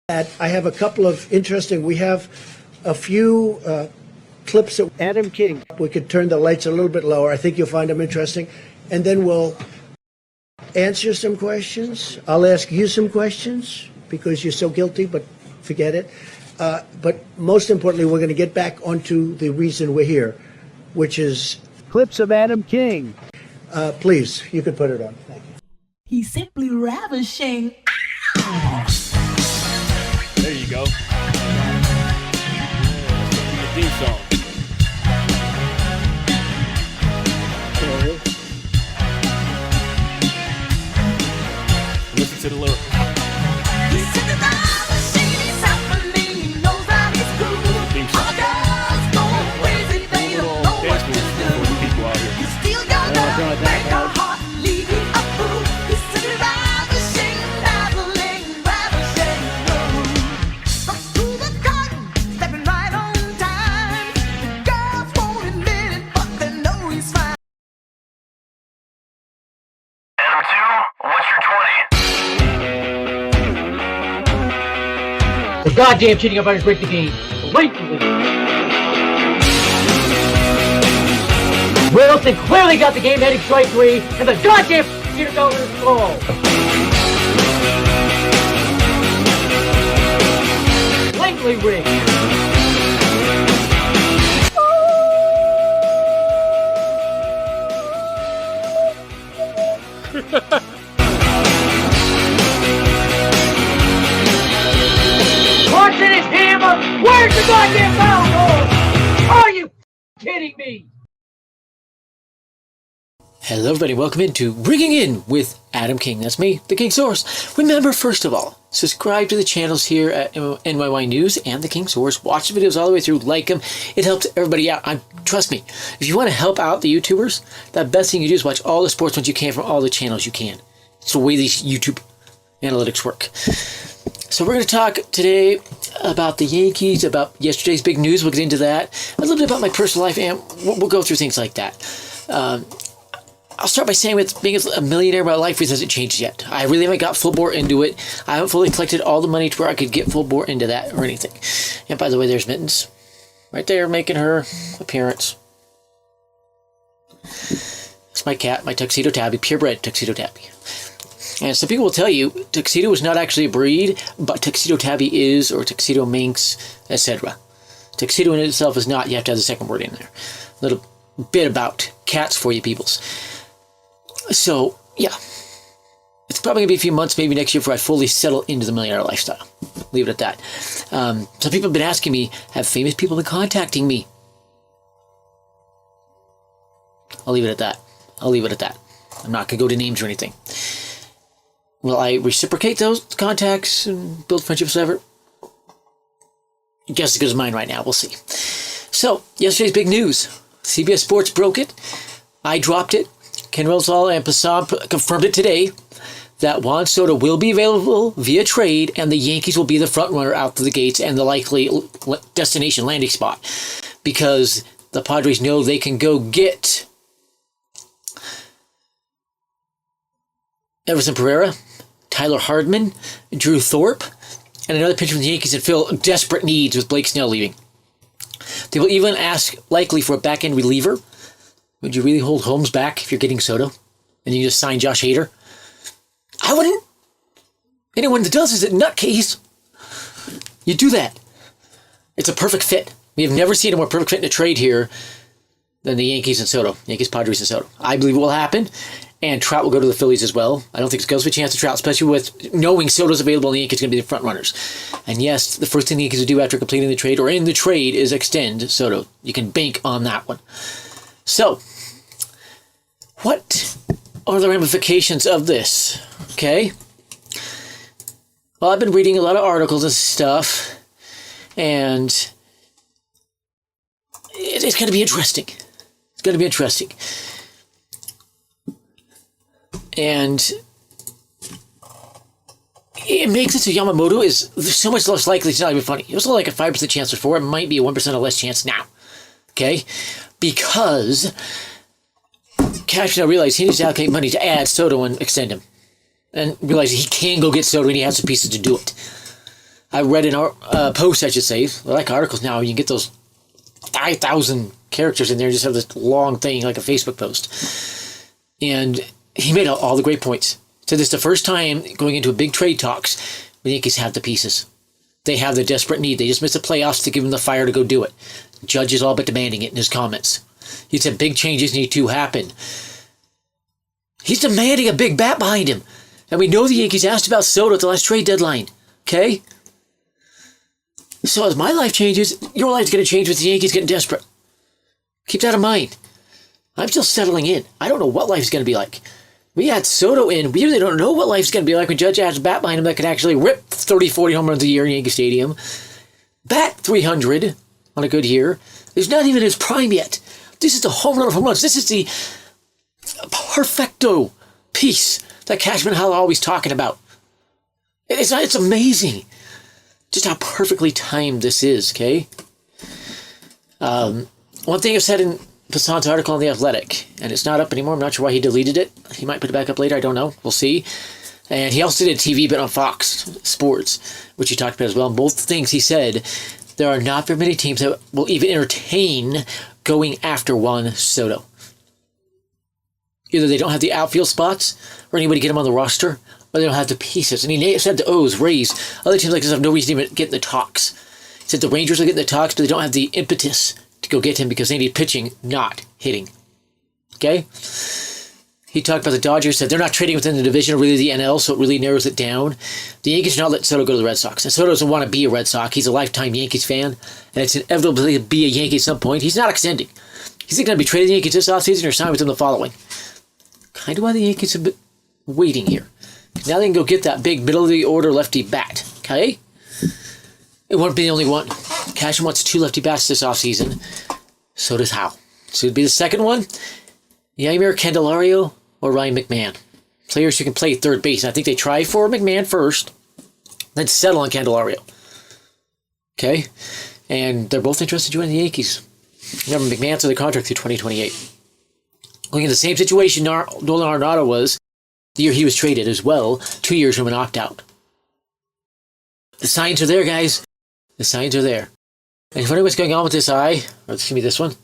I have a couple of interesting, we have a few clips of Adam King. We could turn the lights a little bit lower. I think you'll find them interesting. And then we'll answer some questions. I'll ask you some questions because you're so guilty, but forget it. But most importantly, we're going to get back onto the reason we're here, which is clips of Adam King. Please, you could put it on. Thank you. He's simply ravishing. There you go. The theme song. Listen to the lyrics. He's simply ravishing. He's happening. He knows that he's cool. All the girls go crazy. They don't know what to do. He's still gonna make our heart leave you a fool. He's simply ravishing, dazzling, ravishing. Comes through the curtain, stepping right on time. The girls won't admit it, but they know he's fine. Adam 2, what's your 20? The goddamn cheating umpires break the game. Blatantly. Wilson clearly got the game heading strike three, and the goddamn cheater got his ball. Blatantly rigged. Watching his hammer. Where's the goddamn foul ball? Are you kidding me? Hello everybody, welcome into Bringing In with Adam King. That's me, the King Source. Remember, first of all, subscribe to the channels here at NYY News and the King Source. Watch the videos all the way through, like them. It helps everybody out. Trust me, if you want to help out the YouTubers, the best thing you do is watch all the sports ones you can from all the channels you can. It's the way these YouTube analytics work. So we're going to talk today about the Yankees, about yesterday's big news. We'll get into that. A little bit about my personal life, and we'll go through things like that. I'll start by saying with being a millionaire, my life hasn't changed yet. I really haven't got full bore into it. I haven't fully collected all the money to where I could get full bore into that or anything. And by the way, there's Mittens. Right there, making her appearance. It's my cat, my Tuxedo Tabby, purebred Tuxedo Tabby. And some people will tell you Tuxedo is not actually a breed, but Tuxedo Tabby is, or Tuxedo Minx, etc. Tuxedo in itself is not. You have to have the second word in there. A little bit about cats for you peoples. So, yeah. It's probably going to be a few months, maybe next year, before I fully settle into the millionaire lifestyle. Leave it at that. Some people have been asking me, have famous people been contacting me? I'll leave it at that. I'm not going to go to names or anything. Will I reciprocate those contacts and build friendships ever? Guess as good as mine right now. We'll see. So, yesterday's big news. CBS Sports broke it. I dropped it. Ken Rosal and Passan confirmed it today that Juan Soto will be available via trade, and the Yankees will be the front runner out to the gates and the likely destination landing spot, because the Padres know they can go get Everson Pereira, Tyler Hardman, Drew Thorpe, and another pitcher from the Yankees that fill desperate needs with Blake Snell leaving. They will even ask likely for a back-end reliever. Would you really hold Holmes back if you're getting Soto? And you just sign Josh Hader? I wouldn't. Anyone that does is a nutcase. You do that. It's a perfect fit. We have never seen a more perfect fit in a trade here than the Yankees and Soto. Yankees, Padres, and Soto. I believe it will happen. And Trout will go to the Phillies as well. I don't think it's goes for a chance to Trout, especially with knowing Soto's available and the Yankees are going to be the front runners. And yes, the first thing the Yankees will do after completing the trade or in the trade is extend Soto. You can bank on that one. So, what are the ramifications of this? Okay. Well, I've been reading a lot of articles and stuff, and it's going to be interesting. It's going to be interesting. And it makes it so Yamamoto is so much less likely to not even funny. It was only like a 5% chance before. It might be a 1% or less chance now. Okay? Because Cashner realized he needs to allocate money to add Soto and extend him. And realize he can go get Soto and he has the pieces to do it. I read an post, I should say, like articles now, you can get those 5,000 characters in there and just have this long thing like a Facebook post. And he made all the great points. So this is the first time going into a big trade talks, the Yankees have the pieces. They have the desperate need. They just missed the playoffs to give them the fire to go do it. Judge is all but demanding it in his comments. He said big changes need to happen. He's demanding a big bat behind him. And we know the Yankees asked about Soto at the last trade deadline. Okay? So as my life changes, your life's going to change with the Yankees getting desperate. Keep that in mind. I'm still settling in. I don't know what life's going to be like. We had Soto in. We really don't know what life's going to be like when Judge has a bat behind him that can actually rip 30, 40 home runs a year in Yankee Stadium. Bat 300 on a good year. He's not even his prime yet. This is the home run of home runs. This is the perfecto piece that Cashman Hall always talking about. It's amazing just how perfectly timed this is, okay? One thing I've said in Passan's article on The Athletic, and it's not up anymore. I'm not sure why he deleted it. He might put it back up later. I don't know. We'll see. And he also did a TV bit on Fox Sports, which he talked about as well. And both things he said, there are not very many teams that will even entertain going after Juan Soto. Either they don't have the outfield spots, or anybody get him on the roster, or they don't have the pieces. And he said the O's, Rays, other teams like this have no reason to even get in the talks. He said the Rangers will get in the talks, but they don't have the impetus to go get him because they need pitching, not hitting. Okay? He talked about the Dodgers, said they're not trading within the division or really the NL, so it really narrows it down. The Yankees should not let Soto go to the Red Sox. And Soto doesn't want to be a Red Sox. He's a lifetime Yankees fan, and it's inevitable to be a Yankee at some point. He's not extending. He's going to be traded to the Yankees this offseason or sign with them the following. Kind of why the Yankees have been waiting here. Now they can go get that big middle-of-the-order lefty bat. Okay? It won't be the only one. Cashman wants 2 lefty bats this offseason. So does Hal. So it'd be the second one. Yadier Candelario or Ryan McMahon. Players who can play third base. I think they try for McMahon first, then settle on Candelario. Okay? And they're both interested in joining the Yankees. Remember, McMahon's under the contract through 2028. Looking at the same situation Nolan Arenado was the year he was traded as well, 2 years from an opt-out. The signs are there, guys. The signs are there. And if you wonder what's going on with this eye, or excuse me, this one,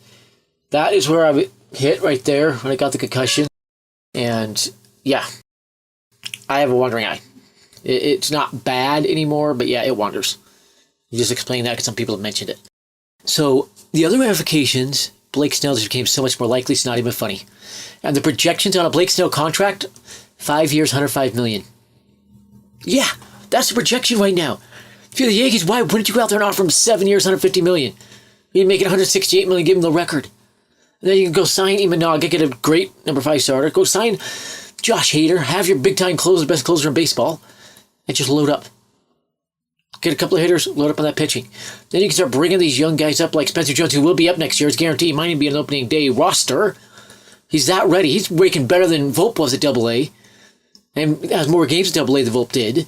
that is where I hit right there when I got the concussion. And yeah, I have a wandering eye. It's not bad anymore, but yeah, it wanders. You just explained that because some people have mentioned it. So the other ramifications, Blake Snell just became so much more likely, it's not even funny. And the projections on a Blake Snell contract, 5 years, $105 million. Yeah, that's the projection right now. If you're the Yankees, why wouldn't you go out there and offer him 7 years, $150 million? You'd make it $168 million, give him the record. And then you can go sign Imanaga, get a great number 5 starter. Go sign Josh Hader, have your big-time closer, best closer in baseball, and just load up. Get a couple of hitters, load up on that pitching. Then you can start bringing these young guys up like Spencer Jones, who will be up next year. It's guaranteed. He might even be an opening day roster. He's that ready. He's breaking better than Volpe was at AA. And has more games at AA than Volpe did.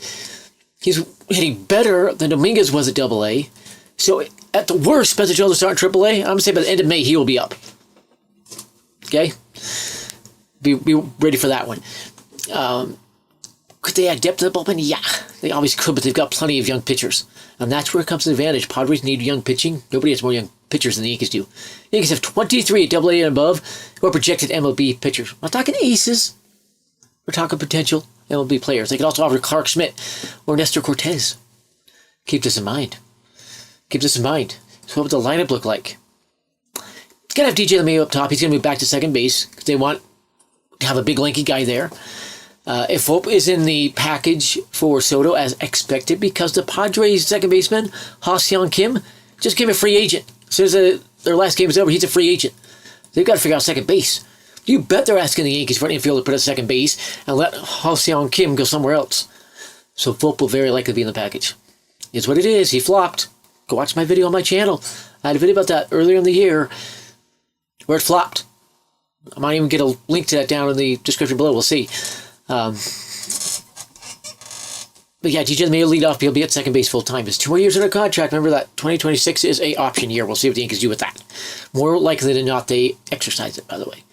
He's hitting better than Dominguez was at AA. So at the worst, Spencer Jones will start in AAA. I'm going to say by the end of May, he will be up. Okay? Be ready for that one. Could they add depth to the bullpen? Yeah, they always could, but they've got plenty of young pitchers. And that's where it comes to the advantage. Padres need young pitching. Nobody has more young pitchers than the Yankees do. The Yankees have 23 at AA and above who are projected MLB pitchers. I'm not talking aces. We're talking potential MLB players. They could also offer Clark Schmidt or Nestor Cortez. Keep this in mind. Keep this in mind. So what would the lineup look like? It's going to have DJ LeMahieu up top. He's going to move back to second base because they want to have a big lanky guy there. If Volpe is in the package for Soto as expected, because the Padres' second baseman, Ha-Seong Kim, just became a free agent. As soon as their last game is over, he's a free agent. They've got to figure out second base. You bet they're asking the Yankees for an infielder to put at second base and let Ha-Seong Kim go somewhere else. So Volpe will very likely be in the package. It's what it is. He flopped. Go watch my video on my channel. I had a video about that earlier in the year where it flopped. I might even get a link to that down in the description below. We'll see. But yeah, DJ LeMahieu lead off. He'll be at second base full time. It's 2 more years under contract. Remember that 2026 is a option year. We'll see what the Yankees do with that. More likely than not, they exercise it, by the way.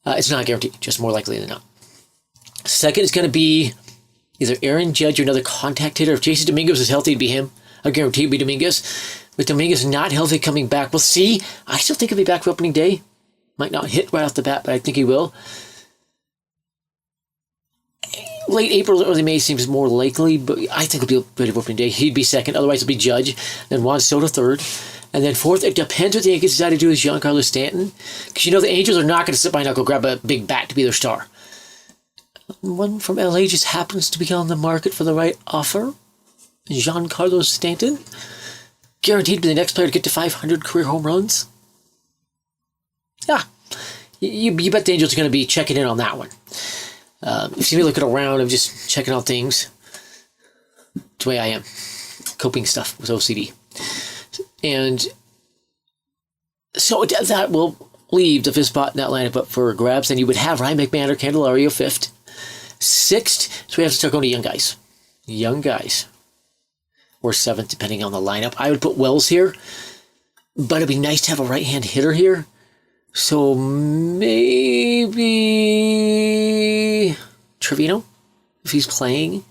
It's not guaranteed, just more likely than not. Second is going to be either Aaron Judge or another contact hitter. If Jason Dominguez is healthy, it'd be him. I guarantee it'd be Dominguez. With Dominguez not healthy coming back, we'll see. I still think he'll be back for opening day. Might not hit right off the bat, but I think he will. Late April, early May seems more likely, but I think he'll be ready for opening day. He'd be second, otherwise it'll be Judge. Then Juan Soto third. And then fourth, it depends what the Yankees decide to do with Giancarlo Stanton. Because the Angels are not going to sit by and go grab a big bat to be their star. One from LA just happens to be on the market for the right offer. Giancarlo Stanton. Guaranteed to be the next player to get to 500 career home runs. Yeah. You bet the Angels are going to be checking in on that one. If you see me looking around, I'm just checking out things. It's the way I am. Coping stuff with OCD. And so that will leave the fifth spot in that lineup up for grabs. Then you would have Ryan McMahon or Candelario fifth. Sixth, so we have to start going to young guys. Young guys. Or seventh, depending on the lineup. I would put Wells here, but it'd be nice to have a right-hand hitter here. So maybe Trevino, if he's playing.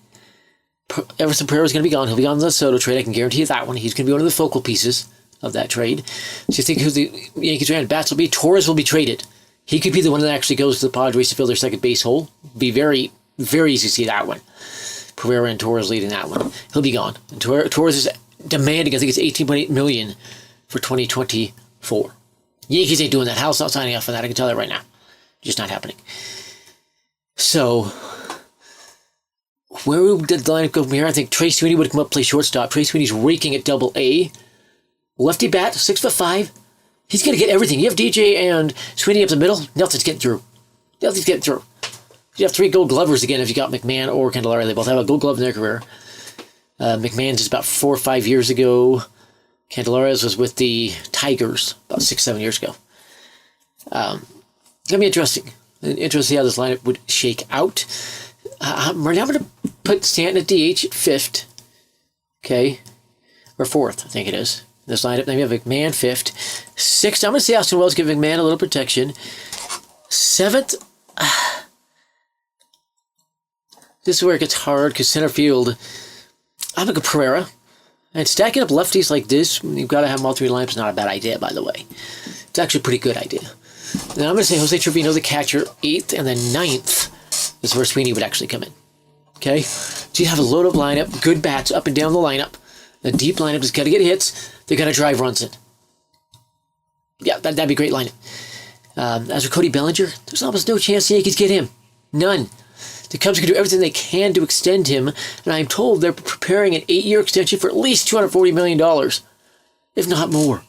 Everson Pereira is going to be gone. He'll be on the Soto trade. I can guarantee you that one. He's going to be one of the focal pieces of that trade. So you think who the Yankees' right bats will be? Torres will be traded. He could be the one that actually goes to the Padres to fill their second base hole. Be very, very easy to see that one. Pereira and Torres leading that one. He'll be gone. And Torres is demanding, I think it's $18.8 million for 2024. Yankees ain't doing that. Hal's not signing up for that. I can tell that right now. Just not happening. So where did the lineup go from here? I think Trey Sweeney would come up play shortstop. Trey Sweeney's raking at Double-A. Lefty bat, 6'5". He's going to get everything. You have DJ and Sweeney up the middle. Nothing's getting through. Nothing's getting through. You have 3 Gold Glovers again if you got McMahon or Candelario. They both have a Gold Glove in their career. McMahon's just about 4 or 5 years ago. Candelario's was with the Tigers about 6-7 years ago. Going to be interesting. Interesting to see how this lineup would shake out. Right now I'm going to put Stanton at DH at 5th. Okay. Or 4th, I think it is. This lineup. Then we have McMahon 5th. 6th, I'm going to say Austin Wells give McMahon a little protection. 7th, this is where it gets hard because center field, I'm going to go Pereira. And stacking up lefties like this, you've got to have them all 3 lineups, not a bad idea, by the way. It's actually a pretty good idea. Then I'm going to say Jose Trevino, the catcher, 8th, and then 9th is where Sweeney would actually come in. Okay? So you have a load-up lineup, good bats up and down the lineup. The deep lineup has got to get hits. They're going to drive runs in. Yeah, that'd be a great lineup. As for Cody Bellinger, there's almost no chance the Yankees get him. None. The Cubs can do everything they can to extend him, and I'm told they're preparing an 8-year extension for at least $240 million, if not more.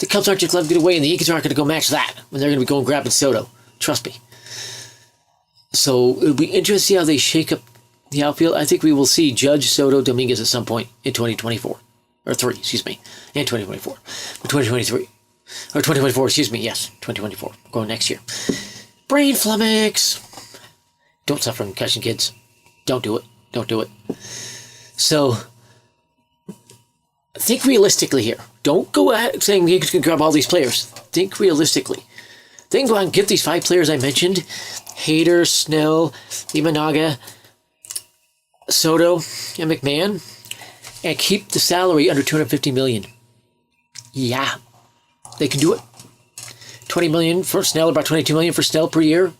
The Cubs aren't just letting it get away, and the Yankees aren't going to go match that when they're going to be going grabbing Soto. Trust me. So it'll be interesting to see how they shake up the outfield. I think we will see Judge, Soto, Dominguez at some point in 2024. Or 3, excuse me. And 2024. But 2023. Or 2024, excuse me. Yes, 2024. Going next year. Brain flummox. Don't suffer from concussion, kids. Don't do it. Don't do it. So, think realistically here. Don't go ahead saying you can grab all these players. Think realistically. Then go out and get these 5 players I mentioned. Hader, Snell, Imanaga, Soto, and McMahon. And keep the salary under $250 million. Yeah. They can do it. $20 million for Snell, about $22 million for Snell per year.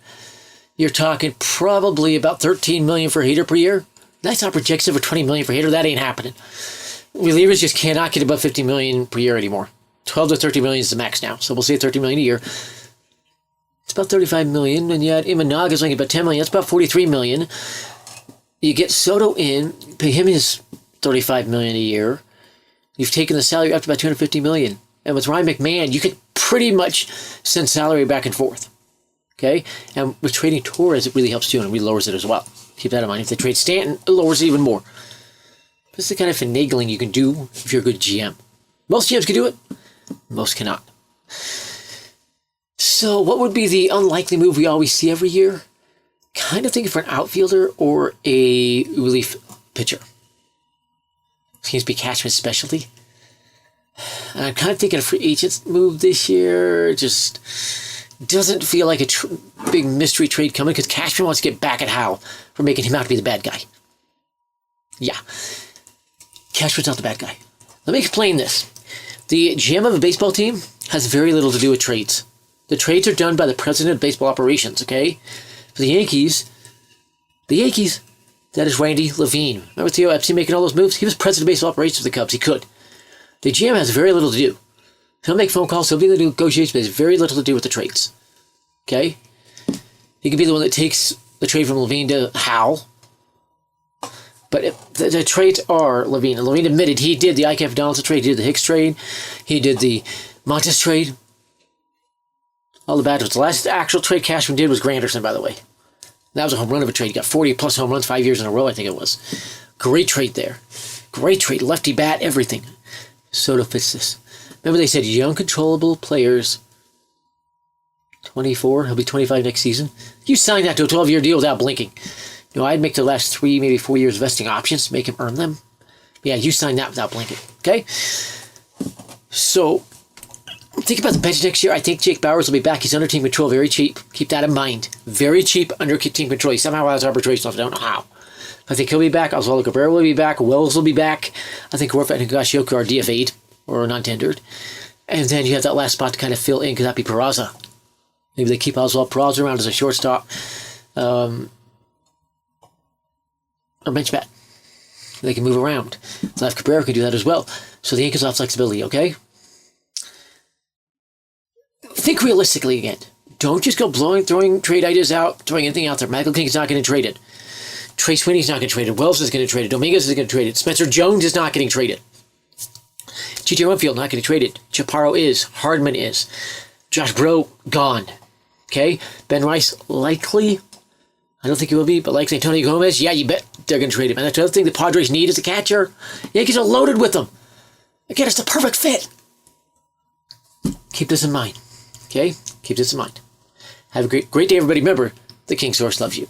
You're talking probably about $13 million for Hader per year. That's not projected for $20 million for Hader. That ain't happening. Relievers just cannot get above $50 million per year anymore. 12 to $30 million is the max now. So we'll say $30 million a year. It's about $35 million. And yet Imanaga is only about $10 million. That's about $43 million. You get Soto in, pay him his $35 million a year. You've taken the salary up to about $250 million. And with Ryan McMahon, you could pretty much send salary back and forth. Okay? And with trading Torres, it really helps too, and it really lowers it as well. Keep that in mind. If they trade Stanton, it lowers it even more. This is the kind of finagling you can do if you're a good GM. Most GMs can do it. Most cannot. So what would be the unlikely move we always see every year? Kind of thinking for an outfielder or a relief pitcher. Seems to be Cashman's specialty. And I'm kind of thinking a free agent move this year. Just doesn't feel like a big mystery trade coming because Cashman wants to get back at Hal for making him out to be the bad guy. Yeah. Cashman's not the bad guy. Let me explain this. The GM of a baseball team has very little to do with trades. The trades are done by the president of baseball operations, okay? For the Yankees, that is Randy Levine. Remember Theo Epstein making all those moves? He was president of baseball operations for the Cubs. He could. The GM has very little to do. He'll make phone calls, he'll be able to do negotiations, but he has very little to do with the trades. Okay? He could be the one that takes the trade from Levine to Howell. But the trades are Levine. And Levine admitted he did the IKF Donaldson trade, he did the Hicks trade, he did the Montes trade. All the bad ones. The last actual trade Cashman did was Granderson, by the way. That was a home run of a trade. He got 40-plus home runs 5 years in a row, I think it was. Great trade there. Great trade. Lefty bat, everything. Soto fits this. Remember they said young, controllable players. 24. He'll be 25 next season. You sign that to a 12-year deal without blinking. You know, I'd make the last 3, maybe 4 years vesting options, make him earn them. Yeah, you sign that without blinking. Okay? So, think about the bench next year. I think Jake Bowers will be back. He's under team control, very cheap. Keep that in mind. Very cheap under team control. He somehow has arbitration. I don't know how. I think he'll be back. Oswaldo Cabrera will be back. Wells will be back. I think Horford and Higashioka are DFA'd or non-tendered. And then you have that last spot to kind of fill in. Could that be Peraza? Maybe they keep Oswald Peraza around as a shortstop. Or bench bat. They can move around. Vlad Cabrera can do that as well. So the Yankees will have flexibility, okay? Think realistically again. Don't just go throwing trade ideas out, throwing anything out there. Michael King's not getting traded. Trey Sweeney's not getting traded. Wells is getting traded. Dominguez is getting traded. Spencer Jones is not getting traded. G.J. Winfield not getting traded. Chaparro is. Hardman is. Josh Bro, gone. Okay? Ben Rice, likely. I don't think he will be, but likely. Antonio Gomez, yeah, you bet they're going to trade him. And that's the other thing the Padres need is a catcher. Yankees are loaded with them. Again, it's the perfect fit. Keep this in mind. Okay? Keep this in mind. Have a great day, everybody. Remember, the King Source loves you.